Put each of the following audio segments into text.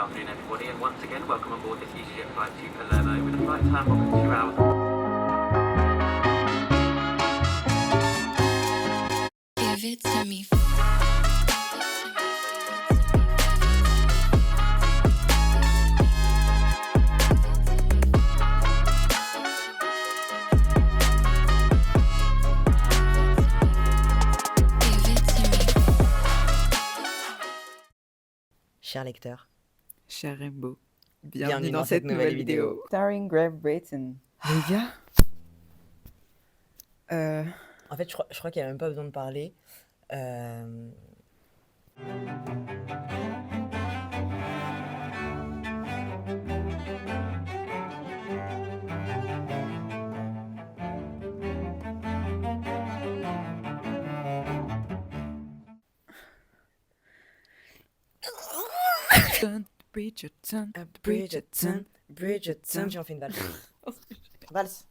afternoon, everybody, and once again, welcome aboard this EasyJet flight to Palermo with a flight time of 2 hours. Give it to me. Cher lecteur, Cher Rainbow, bienvenue dans cette nouvelle vidéo. Starring Graham Brayton. Les gars, En fait, je crois qu'il n'y a même pas besoin de parler. Bridgerton, Bridgerton, Bridgerton. J'ai en fait une valse. Valse.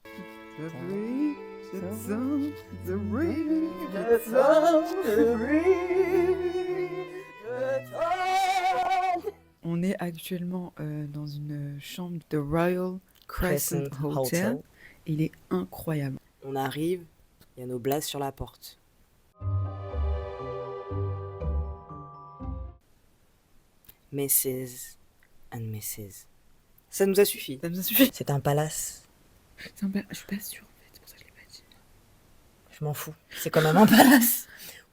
On est actuellement dans une chambre de Royal Crescent Crescent Hotel. Hotel. Il est incroyable. On arrive, il y a nos blases sur la porte. Mrs. and Mrs. Ça nous a suffi. Ça nous a suffi. C'est un palace. Je suis pas sûre en fait, c'est pour ça que je l'ai pas dit. Je m'en fous. C'est quand même un palace.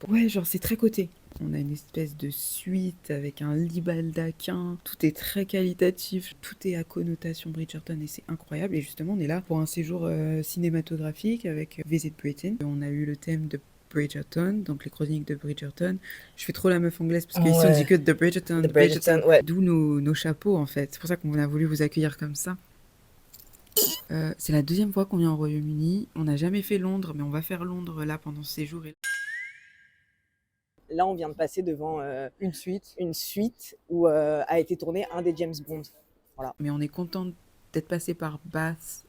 Ouais, genre c'est très coté. On a une espèce de suite avec un lit baldaquin. Tout est très qualitatif. Tout est à connotation Bridgerton et c'est incroyable. Et justement, on est là pour un séjour cinématographique avec Visit Britain. On a eu le thème de Bridgerton, donc les chroniques de Bridgerton. Je fais trop la meuf anglaise parce qu'ici on dit que de Bridgerton. The Bridgerton, ouais. D'où nos chapeaux en fait. C'est pour ça qu'on a voulu vous accueillir comme ça. C'est la deuxième fois qu'on vient au Royaume-Uni. On n'a jamais fait Londres, mais on va faire Londres là pendant ce séjour. Là, on vient de passer devant Une suite. une suite où a été tourné un des James Bond. Mais on est content d'être passé par Bath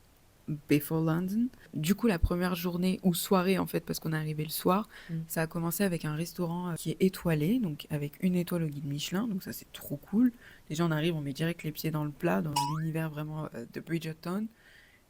before London. Du coup, la première journée ou soirée en fait, parce qu'on est arrivé le soir, ça a commencé avec un restaurant qui est étoilé, donc avec une étoile au guide Michelin, donc ça c'est trop cool. Déjà on arrive, on met direct les pieds dans le plat, dans l'univers vraiment de Bridgerton.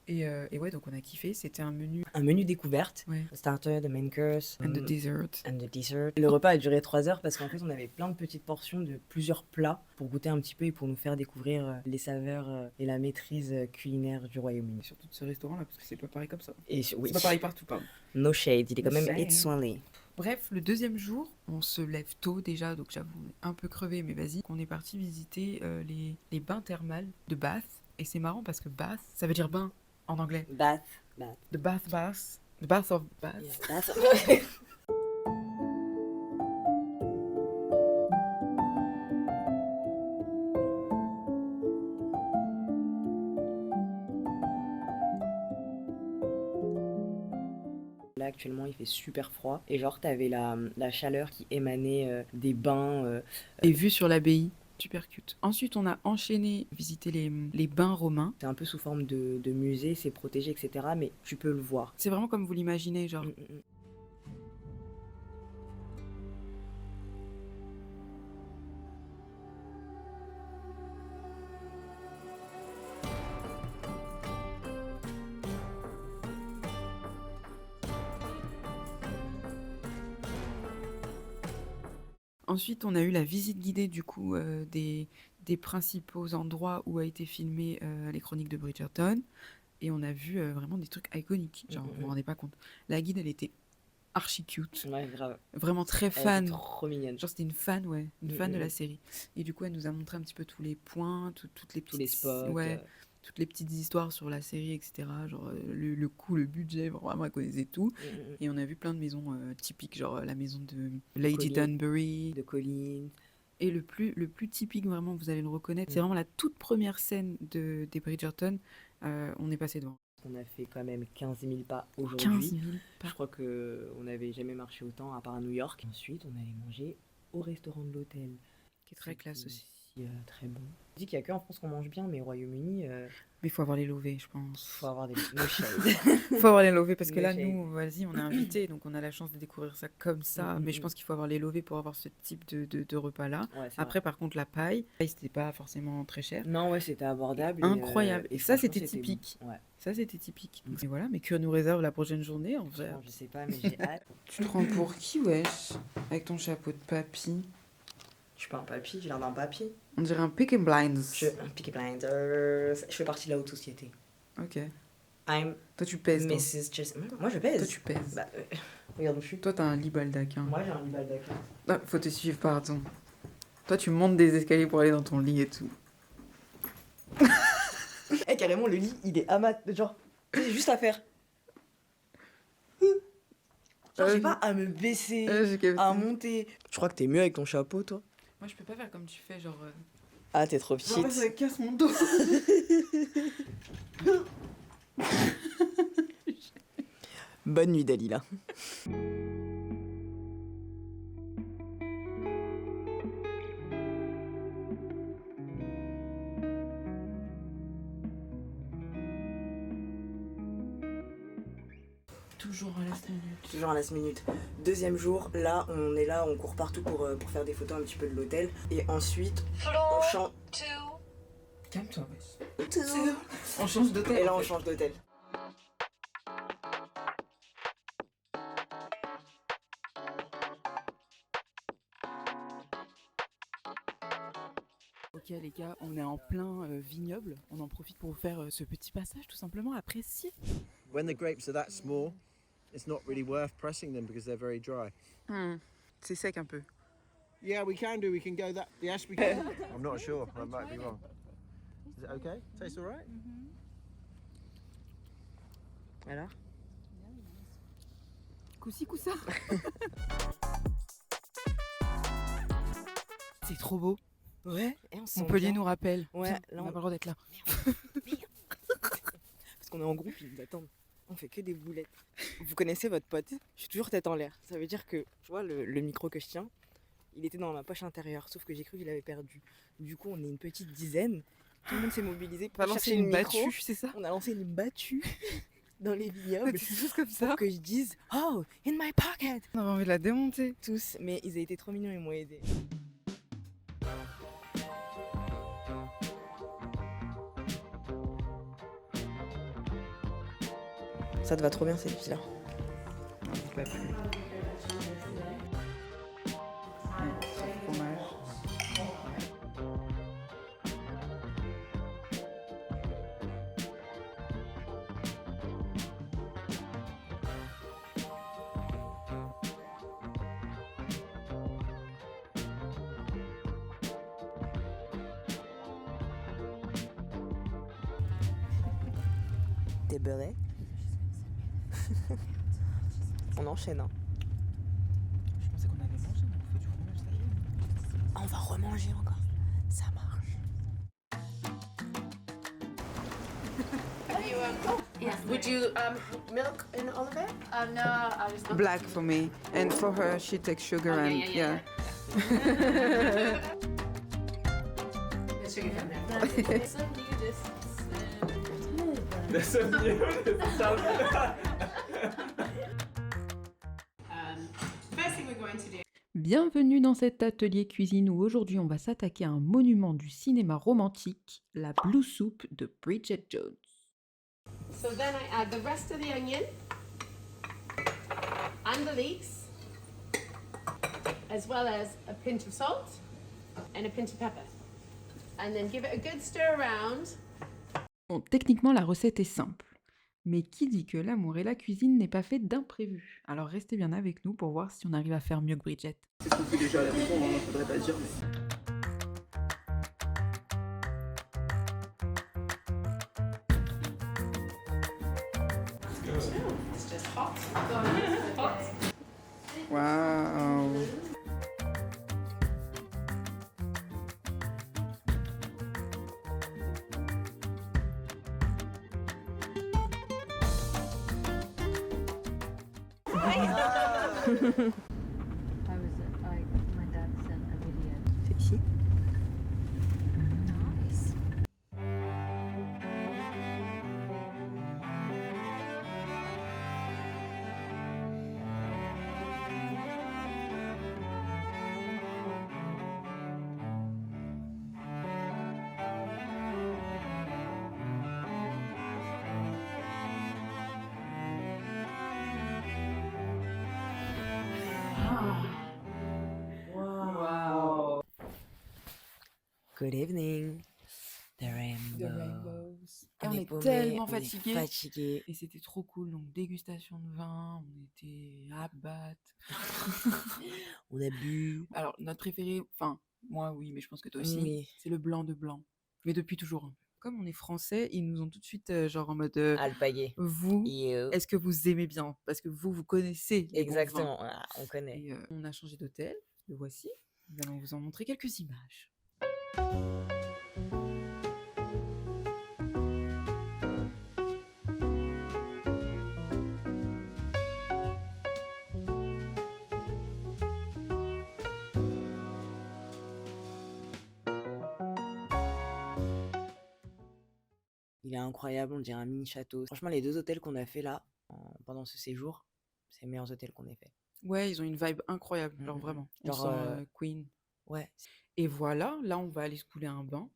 Et ouais, donc on a kiffé, c'était un menu. Un menu découverte. Ouais. The starter, the main course. And the dessert. And the dessert. Le repas a duré 3 heures parce qu'en fait, on avait plein de petites portions de plusieurs plats pour goûter un petit peu et pour nous faire découvrir les saveurs et la maîtrise culinaire du Royaume-Uni. Surtout de ce restaurant-là, parce que c'est pas pareil comme ça. Et oui, C'est pas pareil partout, pardon. no shade, il est quand No même shade. étoilé. Bref, le deuxième jour, on se lève tôt déjà, donc j'avoue, on est un peu crevé, mais vas-y. On est parti visiter les bains thermales de Bath. Et c'est marrant parce que Bath, ça veut dire bain en anglais. Bath. The Bath. The Bath of Bath. Yeah, Bath. Là, actuellement, il fait super froid. Et genre, t'avais la chaleur qui émanait des bains. Et vue sur l'abbaye, super cute. Ensuite, on a enchaîné visiter les bains romains. C'est un peu sous forme de musée, c'est protégé, etc. Mais tu peux le voir. C'est vraiment comme vous l'imaginez, genre. Ensuite, on a eu la visite guidée du coup des principaux endroits où a été filmé les chroniques de Bridgerton. Et on a vu vraiment des trucs iconiques. Genre, vous vous rendez pas compte. La guide, elle était archi cute. Ouais, grave. Vraiment très Elle était fan. trop mignonne. Genre, c'était une fan, ouais. Une fan de la série. Et du coup, elle nous a montré un petit peu tous les points, toutes les Tous les petites... spots. Ouais. Toutes les petites histoires sur la série, etc. Genre le coût, le budget, vraiment, elle connaissait tout. Et on a vu plein de maisons typiques, genre la maison de Lady Colin. Dunbury. De Colin. Et le plus typique, vraiment, vous allez le reconnaître, c'est vraiment la toute première scène des Bridgerton. On est passé devant. On a fait quand même 15 000 pas 15 aujourd'hui. 000 Je pas. crois qu'on n'avait jamais marché autant à part à New York. Ensuite, on allait manger au restaurant de l'hôtel. Qui est très classe aussi. aussi très bon. Je dis qu'il n'y a qu'en France qu'on mange bien, mais au Royaume-Uni, Mais il faut avoir les lovés, je pense. faut avoir des no shade. Faut avoir les lovés parce que No là, shade. nous, vas-y, on est invités, donc on a la chance de découvrir ça comme ça. Mais je pense qu'il faut avoir les lovés pour avoir ce type de repas-là. Ouais, c'est Après, par contre, la paille, c'était pas forcément très cher. vrai. Non, ouais, c'était abordable. Incroyable. Et ça, franchement, c'était bon. typique. Ouais. Ça, c'était typique. Donc, et voilà, mais que nous réserve la prochaine journée, en vrai. Franchement, je sais pas, mais j'ai hâte. Tu te rends pour qui, wesh? Avec ton chapeau de papy. Je suis pas un papy, j'ai l'air d'un papy. On dirait un Peaky Blinders. Je suis un Peaky Blinders. Je fais partie de la haute société. Ok. I'm Toi, tu pèses, toi. Mrs. Jess. Moi, je pèse. Toi, tu pèses. Bah, regarde où je suis. Toi, t'as un lit baldaquin. Moi, j'ai un lit baldaquin. Ah, faut te suivre, pardon. Toi, tu montes des escaliers pour aller dans ton lit et tout. Eh, carrément, le lit, il est amat. Genre, c'est juste à faire. Genre, j'ai pas à me baisser, J'ai capté. à monter. Je crois que t'es mieux avec ton chapeau, toi. Moi, je peux pas faire comme tu fais, genre... Ah, t'es trop Genre, petite. ça casse mon dos. Bonne nuit, Dalila. Toujours à la minute. Toujours à la minute. Deuxième jour, là, on court partout pour faire des photos un petit peu de l'hôtel. Et ensuite, on change. Calme-toi, wesh. On change d'hôtel. Et là, on change d'hôtel. Ok les gars, on est en plein vignoble. On en profite pour vous faire ce petit passage tout simplement apprécier. When the grapes are that small, it's not really worth pressing them because they're very dry. C'est sec un peu. Yeah, we can do. We can go that. Yes, we can. I'm not sure. I might be wrong. Is it okay? Tastes all right? Alors? Coussi coussa. C'est trop beau. Ouais, et on se sent Montpellier bien. nous rappelle. Ouais, Tiens, là, on n'a on- pas le droit d'être là. Parce qu'on est en groupe, ils nous attendent. On fait que des boulettes. Vous connaissez votre pote? Je suis toujours tête en l'air. Ça veut dire que, tu vois, le micro que je tiens, il était dans ma poche intérieure. Sauf que j'ai cru qu'il avait perdu. Du coup, on est une petite dizaine. Tout le monde s'est mobilisé pour Pas lancer chercher une le micro. battue, c'est ça? On a lancé une battue dans les vignobles. C'est juste comme ça. Pour que je dise « Oh, in my pocket !» On avait envie de la démonter. Tous, mais ils ont été trop mignons, ils m'ont aidé. Ça te va trop bien cette fille-là. Pas plus. Fromage. T'es beurré. On enchaîne, hein. Je pensais qu'on avait mangé, mais on fait du fromage, ça y est. Ah, on va remanger encore. Ça marche. Would you milk in all of it? No, I just not. Black for me. And for her, she takes sugar and yeah. The sugar from there. Some first thing we're going to do. Bienvenue dans cet atelier cuisine où aujourd'hui on va s'attaquer à un monument du cinéma romantique, la Blue Soup de Bridget Jones. So then I add the rest of the onion and the leeks, as well as a pinch of salt and a pinch of pepper. And then give it a good stir around. Bon, techniquement la recette est simple, mais qui dit que l'amour et la cuisine n'est pas fait d'imprévus? Alors restez bien avec nous pour voir si on arrive à faire mieux que Bridget. C'est ce qu'on fait déjà à la maison, hein, faudrait pas dire. It's just hot. Hot. Waouh! My dad sent a video. C'est qui? Good evening. The rainbow. Et on est paumés, tellement on est fatigués. fatigués. Et c'était trop cool. Donc, dégustation de vin, on était à battre. On a bu. Alors, notre préféré, enfin, moi, oui, mais je pense que toi aussi, Oui. c'est le blanc de blanc. Mais depuis toujours un peu. Comme on est français, ils nous ont tout de suite, genre en mode, Alpagué. vous, Yo. est-ce que vous aimez bien? Parce que vous connaissez les bons vins. Exactement, voilà, on connaît. Et on a changé d'hôtel, le voici. Nous allons vous en montrer quelques images. Il est incroyable, on dirait un mini château. Franchement, les 2 hôtels qu'on a fait là, pendant ce séjour, c'est les meilleurs hôtels qu'on ait fait. Ouais, ils ont une vibe incroyable, genre Mhm. vraiment. On Genre, sent Queen. Ouais. Et voilà, là, on va aller se couler un bain.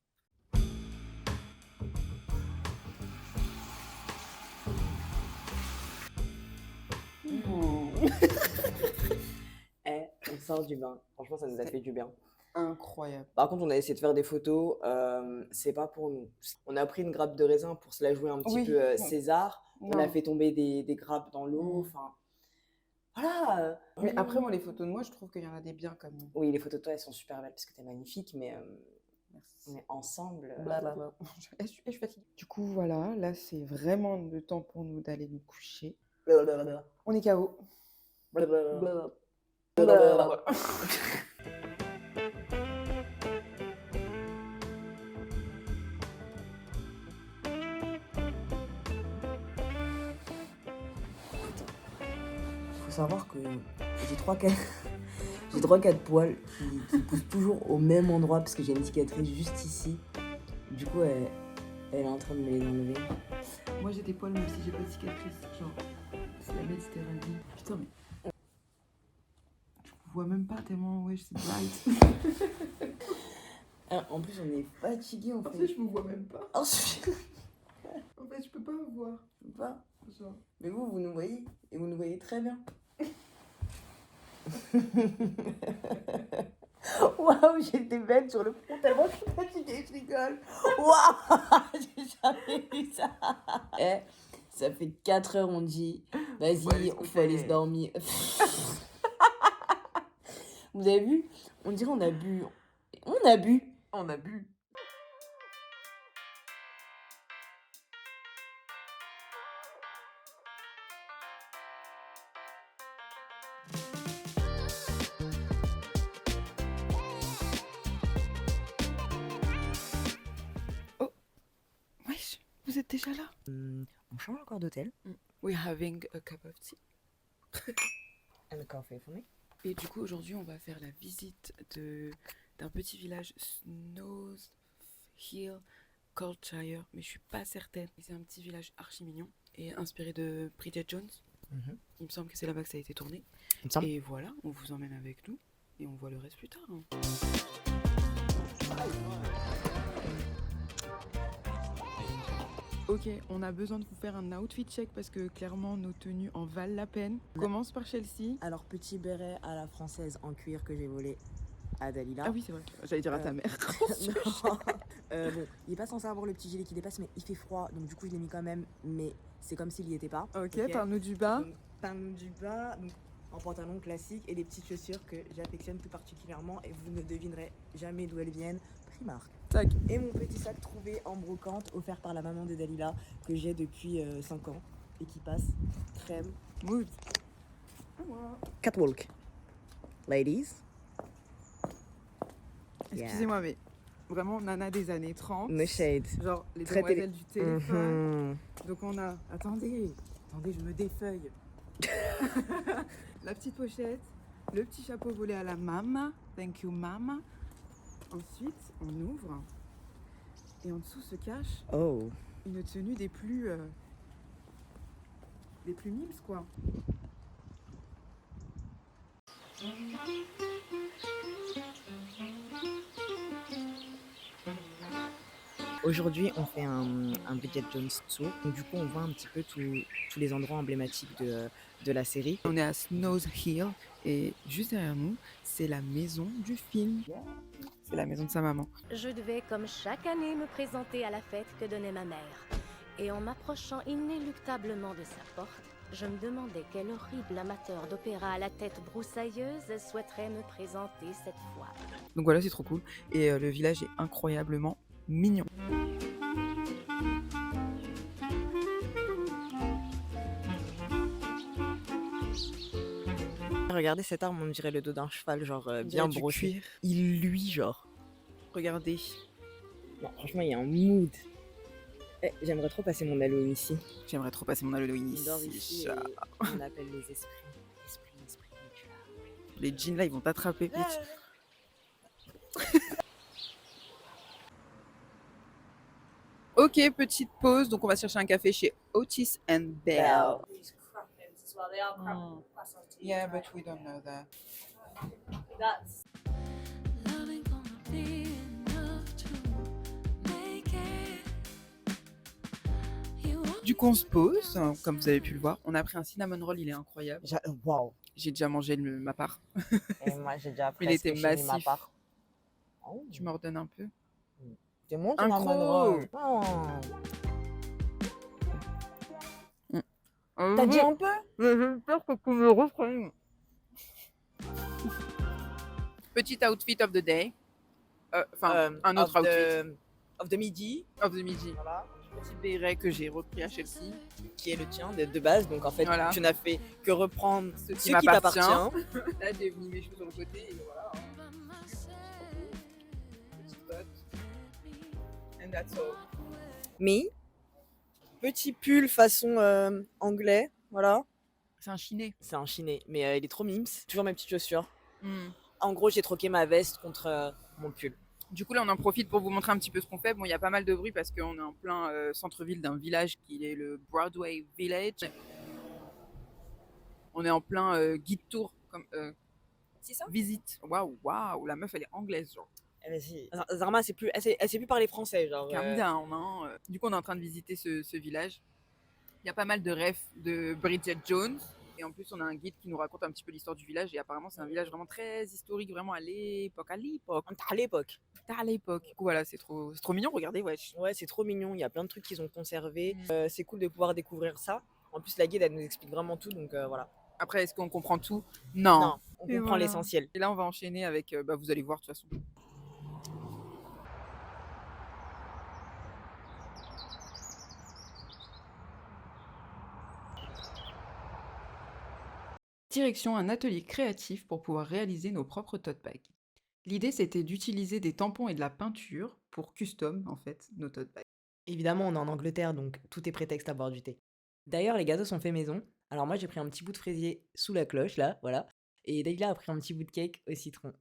On sort du bain. Franchement, ça nous a C'est fait du bien. incroyable. Par contre, on a essayé de faire des photos. C'est pas pour nous. On a pris une grappe de raisin pour se la jouer un petit Oui, peu bon. César. On a Non. fait tomber des grappes dans l'eau. Mm. Enfin, voilà. Mais après, moi, les photos de moi, je trouve qu'il y en a des biens quand même. Oui, les photos de toi, elles sont super belles parce que t'es magnifique, mais Merci. ensemble. Blablabla. Je suis fatiguée. Du coup, voilà, là, c'est vraiment le temps pour nous d'aller nous coucher. Blablabla. On est KO. Blablabla. Faut savoir que j'ai 3-4 poils qui poussent toujours au même endroit parce que j'ai une cicatrice juste ici. Du coup, elle est en train de me les enlever. Moi, j'ai des poils même si j'ai pas de cicatrice. Genre, c'est la Méditerranée. Putain, mais. Je vois même pas tellement, ouais, c'est bright. Ah, en plus, on est fatigué en En fait. fait, je me vois même pas. Oh, je En fait, je peux pas me voir. sais pas. Genre. Mais vous nous voyez. Et vous nous voyez très bien. Waouh, j'étais belle sur le front tellement je suis fatiguée, je rigole. Waouh, j'ai jamais vu ça. Eh, ça fait 4 heures, on dit. Vas-y, on faut aller se dormir. Vous avez vu? On dirait on a bu. On a bu. On a bu. Oh, wesh, vous êtes déjà là? On change encore d'hôtel. We're having a cup of tea. And a coffee for me. Et du coup, aujourd'hui, on va faire la visite d'un petit village Snows Hill, Coltshire, mais je suis pas certaine. C'est un petit village archi mignon et inspiré de Bridget Jones. Il me semble que c'est là-bas que ça a été tourné. Il me semble. Et voilà, on vous emmène avec nous et on voit le reste plus tard. Hein. Ok, on a besoin de vous faire un outfit check parce que clairement nos tenues en valent la peine. On commence par Chelsea. Alors, petit béret à la française en cuir que j'ai volé à Dalila. Ah oui, c'est vrai. J'allais dire à ta mère. Non. Bon, il est pas censé avoir le petit gilet qui dépasse, mais il fait froid, donc du coup je l'ai mis quand même, mais c'est comme s'il y était pas. Ok, parle-nous du bas. Donc, pantalon du bas, donc en pantalon classique et des petites chaussures que j'affectionne plus particulièrement et vous ne devinerez jamais d'où elles viennent. Primark. Tac. Et mon petit sac trouvé en brocante, offert par la maman de Dalila, que j'ai depuis 5 ans et qui passe crème. Mood. Catwalk. Ladies. Yeah. Excusez-moi, mais vraiment nana des années 30. No shade. Genre les Très demoiselles du téléphone. Mhm. Donc on a... Attendez, je me défeuille. La petite pochette, le petit chapeau volé à la mama. Thank you, mama. Ensuite, on ouvre. Et en dessous se cache Oh. une tenue des plus mimes, quoi. Aujourd'hui, on fait un Bridget Jones tour. Donc, du coup, on voit un petit peu tous les endroits emblématiques de la série. On est à Snows Hill et juste derrière nous, c'est la maison du film. C'est la maison de sa maman. Je devais, comme chaque année, me présenter à la fête que donnait ma mère. Et en m'approchant inéluctablement de sa porte, je me demandais quel horrible amateur d'opéra à la tête broussailleuse souhaiterait me présenter cette fois. Donc voilà, c'est trop cool. Et le village est incroyablement mignon. Regardez cette arme, on dirait le dos d'un cheval, genre bien Du brossé. cuir. Il luit, genre. Regardez. Non, franchement, il y a un mood. J'aimerais trop passer mon Halloween ici. J'aimerais trop passer mon Halloween On dort ici. ici et on appelle les esprits. Esprit. Les jeans là, ils vont t'attraper, bitch. Ok, petite pause. Donc on va chercher un café chez Otis and Bell. Yeah, but we don't know that. Loving gonna be enough to make it. You want Du coup, on se pose. Comme vous avez pu le voir, on a pris un cinnamon roll, il est incroyable. Waouh. J'ai déjà mangé ma part. Et moi, j'ai déjà Il presque était fini ma massif. part. Oh. Tu m'en redonnes un peu? C'est mon Un cinnamon croc. roll. Oh. T'as T'as dit un peu? J'ai peur que tu me refraines. Petit outfit of the day. Enfin, un autre outfit. Of the midi. Of the midi. Voilà. Petit béret que j'ai repris à Chelsea. Qui est le tien de base. Donc en fait, Voilà. tu n'as fait que reprendre Ce ce qui qui m'appartient. t'appartient. Là, j'ai mis mes cheveux sur le côté et voilà. by myself? Petit spot. And that's all. Mais, petit pull façon anglais. Voilà. C'est un chiné. C'est un chiné. Mais il est trop mimes. Toujours mes petites chaussures. Hmm. En gros, j'ai troqué ma veste contre mon pull. Du coup, là, on en profite pour vous montrer un petit peu ce qu'on fait. Bon, il y a pas mal de bruit parce qu'on est en plein centre-ville d'un village qui est le Broadway Village. On est en plein guide tour, comme C'est ça? visite. Waouh, la meuf, elle est anglaise, genre. Zarma, elle sait plus parler français. Genre, Calm down, hein. Du coup, on est en train de visiter ce village. Il y a pas mal de refs de Bridget Jones. Et en plus, on a un guide qui nous raconte un petit peu l'histoire du village. Et apparemment, c'est un village vraiment très historique, vraiment à l'époque. à l'époque. À l'époque. Du coup, voilà, c'est trop mignon, regardez, wesh. Ouais, c'est trop mignon. Il y a plein de trucs qu'ils ont conservés. C'est cool de pouvoir découvrir ça. En plus, la guide, elle nous explique vraiment tout. Donc voilà. Après, est-ce qu'on comprend tout? Non. Non, on Et comprend voilà. l'essentiel. Et là, on va enchaîner avec, vous allez voir de toute façon. Direction un atelier créatif pour pouvoir réaliser nos propres tote bags. L'idée, c'était d'utiliser des tampons et de la peinture pour custom, en fait, nos tote bags. Évidemment, on est en Angleterre, donc tout est prétexte à boire du thé. D'ailleurs, les gâteaux sont faits maison. Alors moi, j'ai pris un petit bout de fraisier sous la cloche, là, voilà. Et Leïla a pris un petit bout de cake au citron.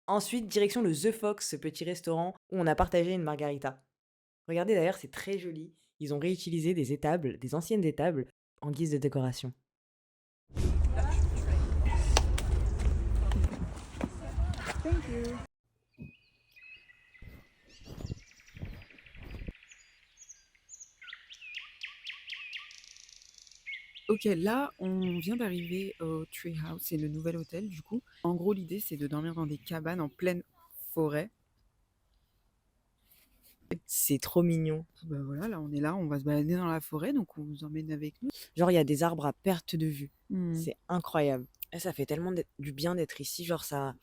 Ensuite, direction le The Fox, ce petit restaurant où on a partagé une margarita. Regardez d'ailleurs, c'est très joli. Ils ont réutilisé des étables, des anciennes étables, en guise de décoration. Ok, là, on vient d'arriver au Tree House, c'est le nouvel hôtel, du coup. En gros, l'idée, c'est de dormir dans des cabanes en pleine forêt. C'est trop mignon. Bah voilà, là, on va se balader dans la forêt, donc on vous emmène avec nous. Genre, il y a des arbres à perte de vue. Hmm. C'est incroyable. Et ça fait tellement du bien d'être ici. Genre, ça.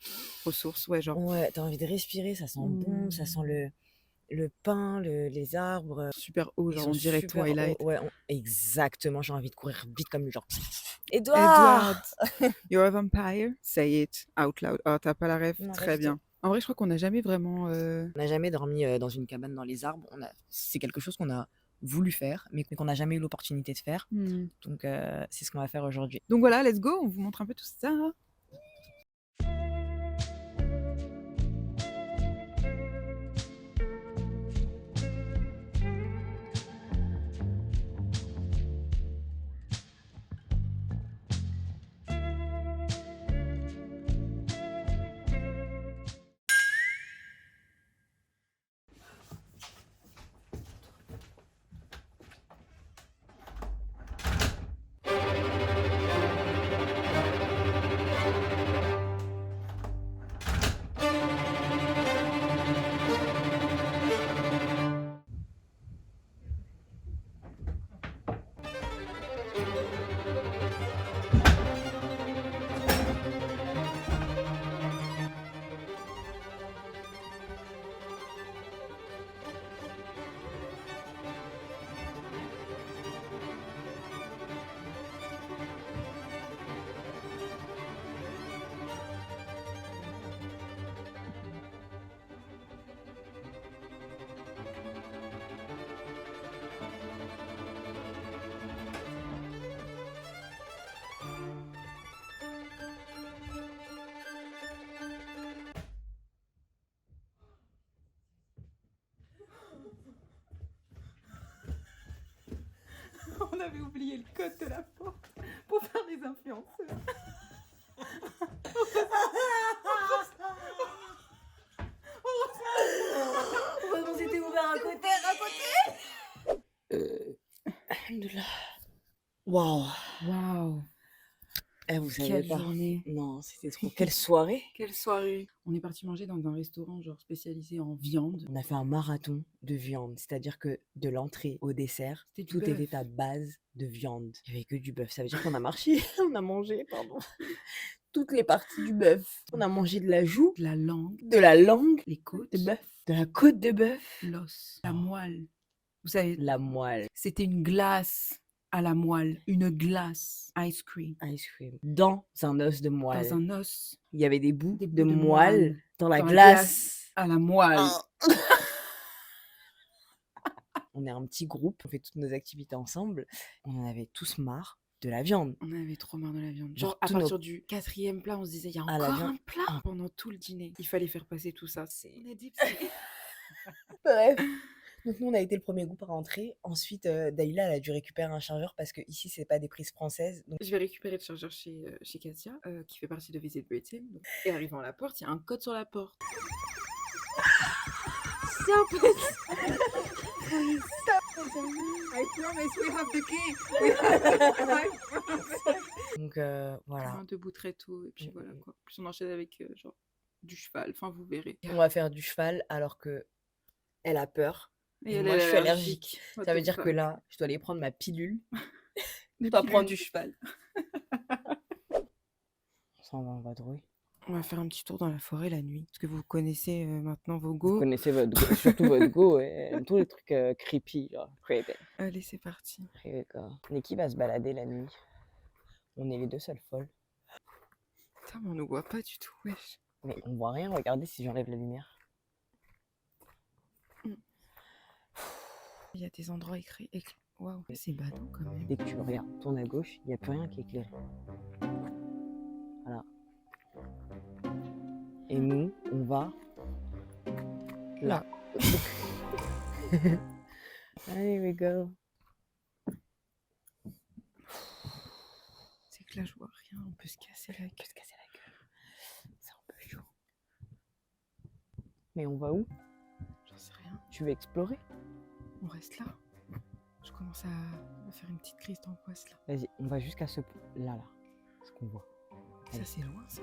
Ressources, ouais, genre. Ouais, t'as envie de respirer, ça sent bon, ça sent le pin, les arbres. Super haut, Ils genre sont on dirait super Twilight. hauts. Ouais, exactement. J'ai envie de courir vite comme lui, genre. Edouard Edward, you're a vampire? Say it out loud. Oh, t'as pas la rêve? Non, Très pas du bien. En vrai, je crois qu'on n'a jamais vraiment. On n'a jamais dormi dans une cabane dans les arbres. C'est quelque chose qu'on a voulu faire, mais qu'on n'a jamais eu l'opportunité de faire. Donc, c'est ce qu'on va faire aujourd'hui. Donc voilà, let's go, on vous montre un peu tout ça. avait oublié le code de la porte pour faire des influenceurs. Heureusement, c'était ouvert à côté, Alhamdoulilah. Waouh. Waouh, Vous savez quelle pas. journée. Non, c'était trop. Quelle soirée. Quelle soirée. On est parti manger dans un restaurant genre spécialisé en viande. On a fait un marathon de viande, c'est-à-dire que de l'entrée au dessert, C'était du tout bœuf. était à base de viande. Il n'y avait que du bœuf. Ça veut dire qu'on a marché, on a mangé, pardon, toutes les parties du bœuf. On a mangé de la joue, De la langue, de la langue, les côtes, de bœuf, de la côte de bœuf, l'os, la moelle. Vous savez, la moelle, c'était une glace à la moelle, une glace ice cream ice cream, dans un os de moelle. dans un os Il y avait des bouts Des de bouts de moelle moelle dans la dans la glace. à la moelle. Oh. On est un petit groupe, on fait toutes nos activités ensemble. On en avait tous marre de la viande. On avait trop marre de la viande. Genre, Genre, à tous nos- partir du 4e plat, on se disait, il y a Ah, la encore viande. un plat Ah. pendant tout le dîner. Il fallait faire passer tout ça. C'est- On a dit, Bref. Donc nous, on a été le premier groupe à rentrer. Ensuite, Daïla, elle a dû récupérer un chargeur parce que ici, c'est pas des prises françaises. Donc je vais récupérer le chargeur chez Katia, qui fait partie de Visit Britain. Et arrivant à la porte, il y a un code sur la porte. Stop it! I promise we have the key. Donc voilà. Un debout très tôt, et puis voilà quoi. Plus on enchaîne avec genre du cheval, enfin vous verrez. On va faire du cheval alors que elle a peur. Et Et elle moi, est je suis allergique. What Ça veut the dire que fuck. là, je dois aller prendre ma pilule. Ne pas pas prendre- prendre du cheval. On s'en va en vadrouille. On va faire un petit tour dans la forêt la nuit. Parce que vous connaissez maintenant vos Vous go. connaissez votre go, surtout votre go, et tous les trucs creepy, genre creepy. Allez, c'est parti. Niki va se balader la nuit. On est les deux seules folles. Putain, mais on ne voit pas du tout, wesh. Mais on voit rien, regardez si j'enlève la lumière. Il y a des endroits écrits. Waouh, c'est badant quand même. Dès que tu regardes, tourne à gauche, il n'y a plus rien qui est éclairé. Voilà. Et nous, on va là. Here we go. C'est que là, je vois rien. On peut se casser la gueule. C'est un peu chaud. Mais on va où? J'en sais rien. Tu veux explorer? On reste là. Je commence à faire une petite crise d'angoisse là. Vas-y, on va jusqu'à ce là. Ce qu'on voit. Ça, Allez. c'est loin ça.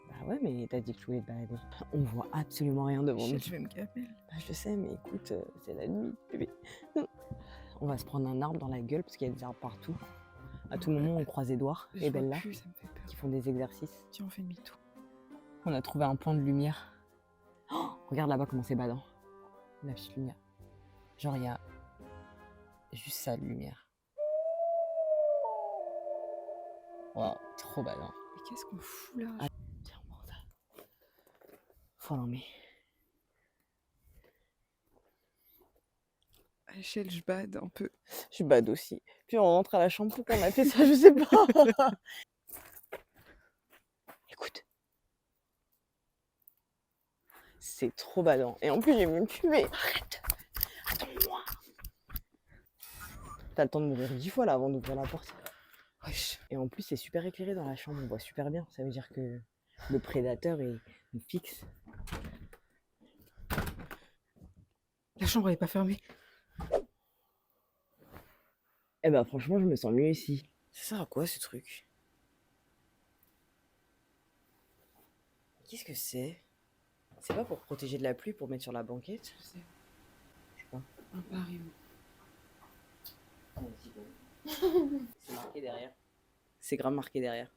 Bah ouais, mais t'as dit que tu voulais te balader. On voit absolument rien devant nous. Je vais me gaver. Bah, je sais, mais écoute, c'est la nuit, bébé. On va se prendre un arbre dans la gueule parce qu'il y a des arbres partout. À tout moment, on croise Edouard Je et vois Bella plus, ça me fait peur. qui font des exercices. Tiens, on fait demi-tour. On a trouvé un point de lumière. Oh, regarde là-bas comment c'est badant. La petite lumière. Genre, il y a juste ça de lumière. Waouh, trop badant. Mais qu'est-ce qu'on fout là? Ah. Tiens, bon, ça. Faut l'emmener. À l'échelle, je bade un peu. Je bade aussi. Puis on rentre à la chambre, pourquoi on a fait ça, je sais pas. Écoute. C'est trop badant. Et en plus, j'ai vu me tuer. Arrête. Attends-moi. T'as le temps de mourir 10 fois là avant d'ouvrir la porte. Wesh. Et en plus, c'est super éclairé dans la chambre. On voit super bien. Ça veut dire que le prédateur est fixe. La chambre elle est pas fermée. Eh ben franchement, je me sens mieux ici. Ça sert à quoi ce truc? Qu'est-ce que c'est? C'est pas pour protéger de la pluie, pour mettre sur la banquette? Je sais. Je sais pas. Un pari. C'est marqué derrière. C'est grave marqué derrière.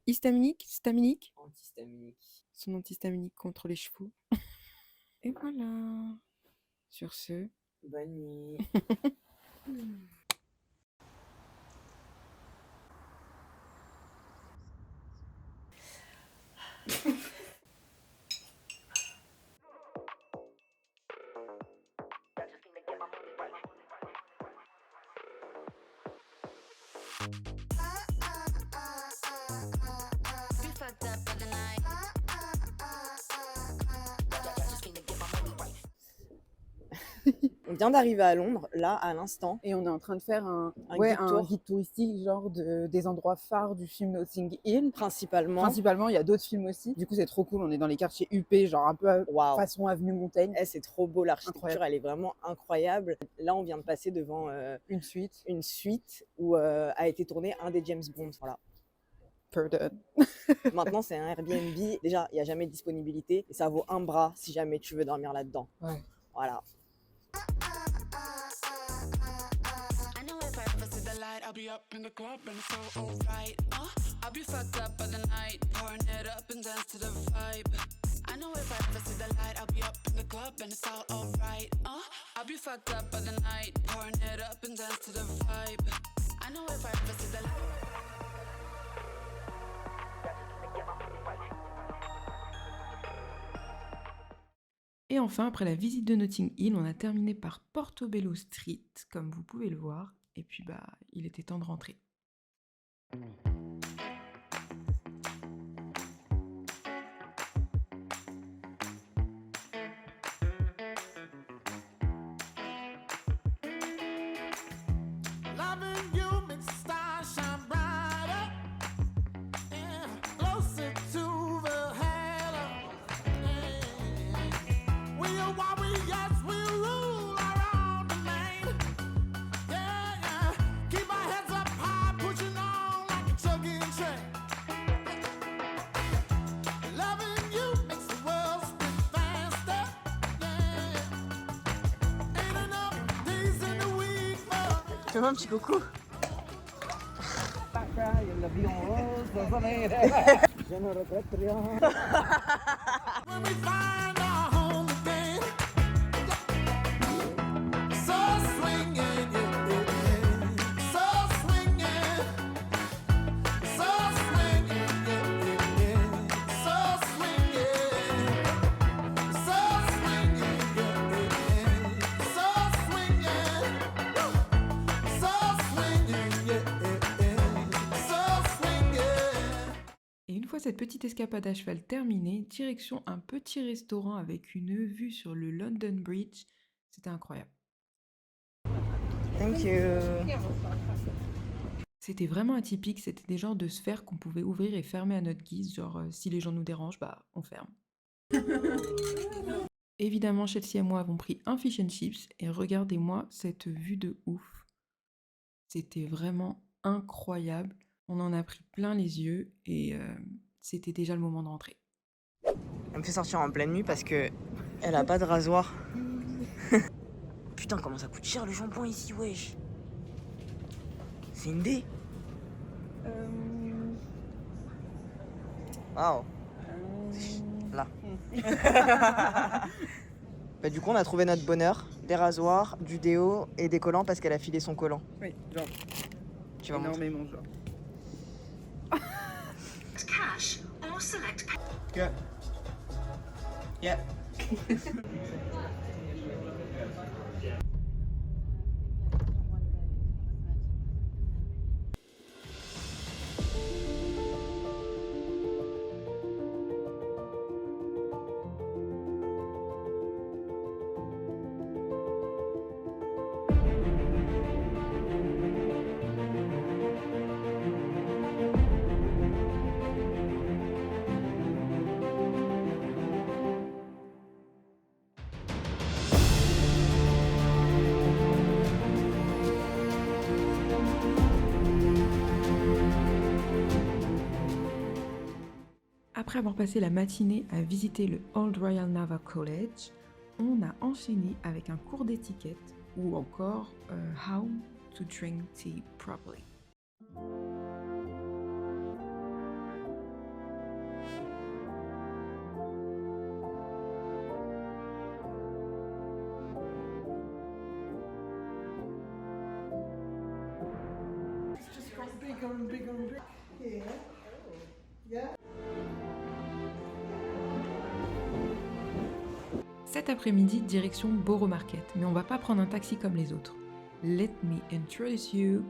Histaminique, staminique. Antihistaminique. Son antihistaminique contre les chevaux. Et voilà. Sur ce. Bonne nuit. On vient d'arriver à Londres, là, à l'instant. Et on est en train de faire un guide tour. guide touristique, genre des endroits phares du film Notting Hill. Principalement. Principalement, il y a d'autres films aussi. Du coup, c'est trop cool. On est dans les quartiers huppés, genre un peu Waouh. façon avenue Montaigne. C'est trop beau, l'architecture, Incroyable. elle est vraiment incroyable. Là, on vient de passer devant Une suite. où a été tourné un des James Bond. Voilà. Pardon. Maintenant, c'est un Airbnb. Déjà, il n'y a jamais de disponibilité. Et ça vaut un bras si jamais tu veux dormir là-dedans. Ouais. Voilà. I know if I ever see the light, I'll be up in the club and it's so alright. I'll be fucked up by the night, pouring it up and dance to the vibe. I know if I ever see the light, I'll be up in the club and it's all alright. I'll be fucked up by the night, pouring it up and dance to the vibe. I know if I ever see the light. Et enfin, après la visite de Notting Hill, on a terminé par Portobello Street, comme vous pouvez le voir. Et puis, il était temps de rentrer. Loving you makes the stars shine brighter, yeah, closer to the halo. Yeah. We are warriors, we rule our own domain. Yeah, yeah. Keep our heads up high, pushing on like a chugging train. Loving you makes the world spin faster. Yeah. Ain't enough days in the week for. Fais-moi un petit coucou. Je ne regrette rien. When we find our home again, so swinging, yeah, so swinging, so swinging, yeah, so swinging, so swinging, yeah, so swinging, so swinging, yeah, so swinging. Et une fois cette petite escapade à cheval terminée, direction un petit restaurant avec une vue sur le London Bridge. C'était incroyable. Thank you. C'était vraiment atypique, c'était des genres de sphères qu'on pouvait ouvrir et fermer à notre guise, genre si les gens nous dérangent, on ferme. Évidemment, Chelsea et moi avons pris un fish and chips et regardez-moi cette vue de ouf. C'était vraiment incroyable. On en a pris plein les yeux et c'était déjà le moment de rentrer. Elle me fait sortir en pleine nuit parce que elle a pas de rasoir. Putain, comment ça coûte cher le shampoing ici, wesh. C'est une dé. Waouh. Là. Du coup, on a trouvé notre bonheur. Des rasoirs, du déo et des collants parce qu'elle a filé son collant. Oui, genre Tu vas montrer. énormément, genre. Cash or select. Yeah. Yeah. Après avoir passé la matinée à visiter le Old Royal Naval College, on a enchaîné avec un cours d'étiquette ou encore How to Drink Tea Properly. Cet après-midi, direction Borough Market, mais on va pas prendre un taxi comme les autres. Let me introduce you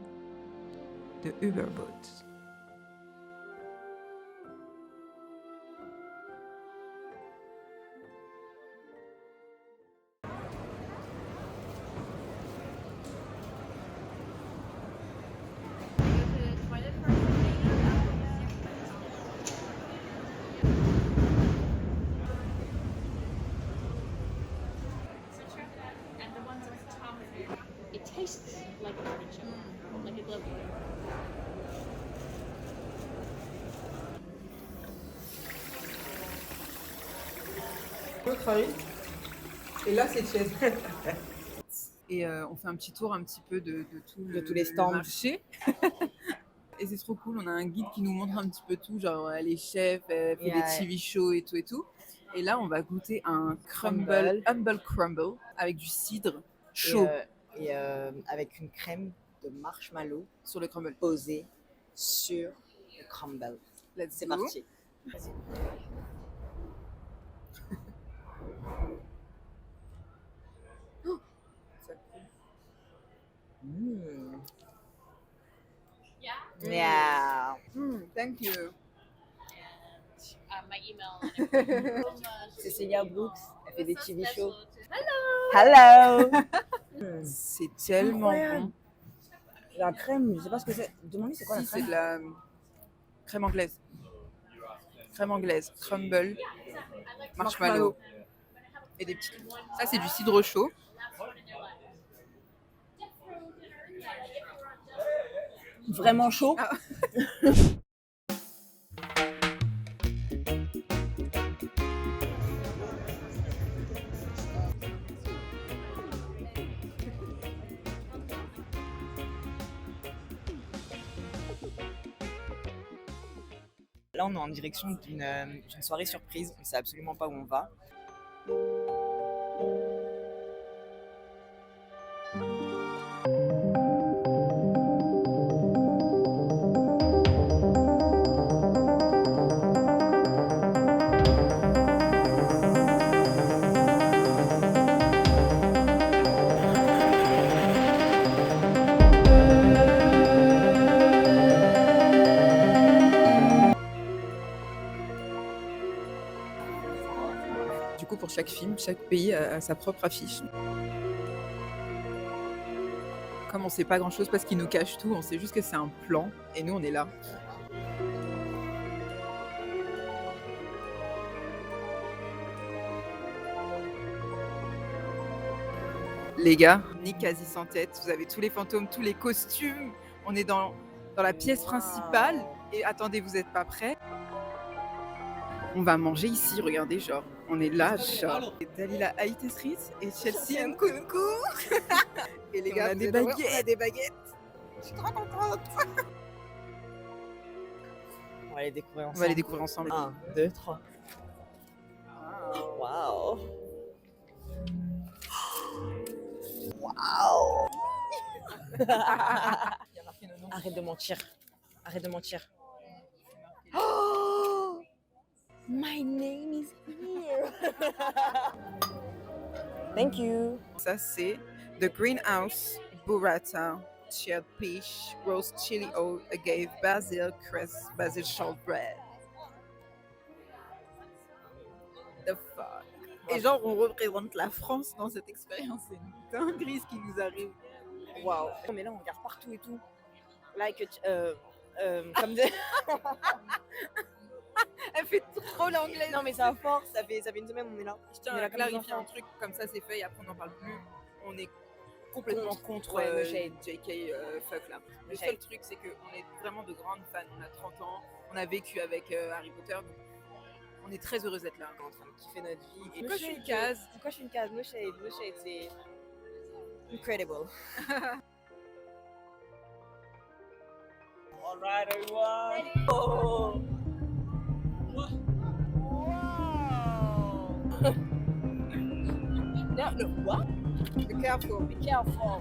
the Uber boat. L'autre arrive. Et là, c'est tiède. Et on fait un petit tour un petit peu de tous les stands. le marché. Et c'est trop cool, on a un guide qui nous montre un petit peu tout, genre les chefs, fait des TV shows et tout et tout. Et là, on va goûter un humble crumble avec du cidre chaud Et avec une crème de marshmallow sur le crumble. posée sur le crumble. C'est go. parti. Vas-y. Yeah. Thank you. My email. Cecilia Brooks, elle fait des TV shows. Hello. C'est tellement bon. La crème, je sais pas ce que c'est. Demandez c'est quoi la Si, c'est crème. de la crème anglaise. Crème anglaise, crumble, marshmallow. Et des petits. Ça, c'est du cidre chaud. Vraiment chaud. Ah. Là, on est en direction d'une soirée surprise. On ne sait absolument pas où on va. Du coup, pour chaque film, chaque pays a sa propre affiche. Comme on sait pas grand-chose parce qu'ils nous cachent tout, on sait juste que c'est un plan et nous, on est là. Les gars, Nick quasi sans tête, vous avez tous les fantômes, tous les costumes. On est dans la pièce principale. Et attendez, vous n'êtes pas prêts? On va manger ici, regardez, genre, on est là, genre. Et Dalila Haït Street et Chelsea Nkunku. Et les gars, on a des baguettes. Je suis trop contente. On va les découvrir ensemble. On va les découvrir ensemble. 1, 2, 3. Waouh. Waouh. Arrête de mentir. Arrête de mentir. Oh, my name is here. Thank you. Ça, c'est The Greenhouse Burrata, Chilled Peach, Roast Chili Oat, Agave Basil, Cress Basil Shortbread. The fuck. Et genre, on représente la France dans cette expérience. C'est une dinguerie ce qui nous arrive. Waouh. Mais là, on regarde partout et tout. Like, comme Elle fait trop l'anglais. Non, mais ça a force. Ça fait une semaine, on est là. Je tiens On est à là comme des clarifier un enfants. truc, comme ça c'est fait et après on n'en parle plus. On est complètement contre Ouais, no shade. JK fuck là. Le shade. seul truc c'est qu'on est vraiment de grandes fans, on a 30 ans, on a vécu avec Harry Potter, donc on est très heureuse d'être là. On est en train de kiffer notre vie. Et pourquoi je suis une case? Pourquoi je suis une case? No shade, c'est incredible. Alright, everyone. Oh. Wow. No, what? Be careful. Be careful.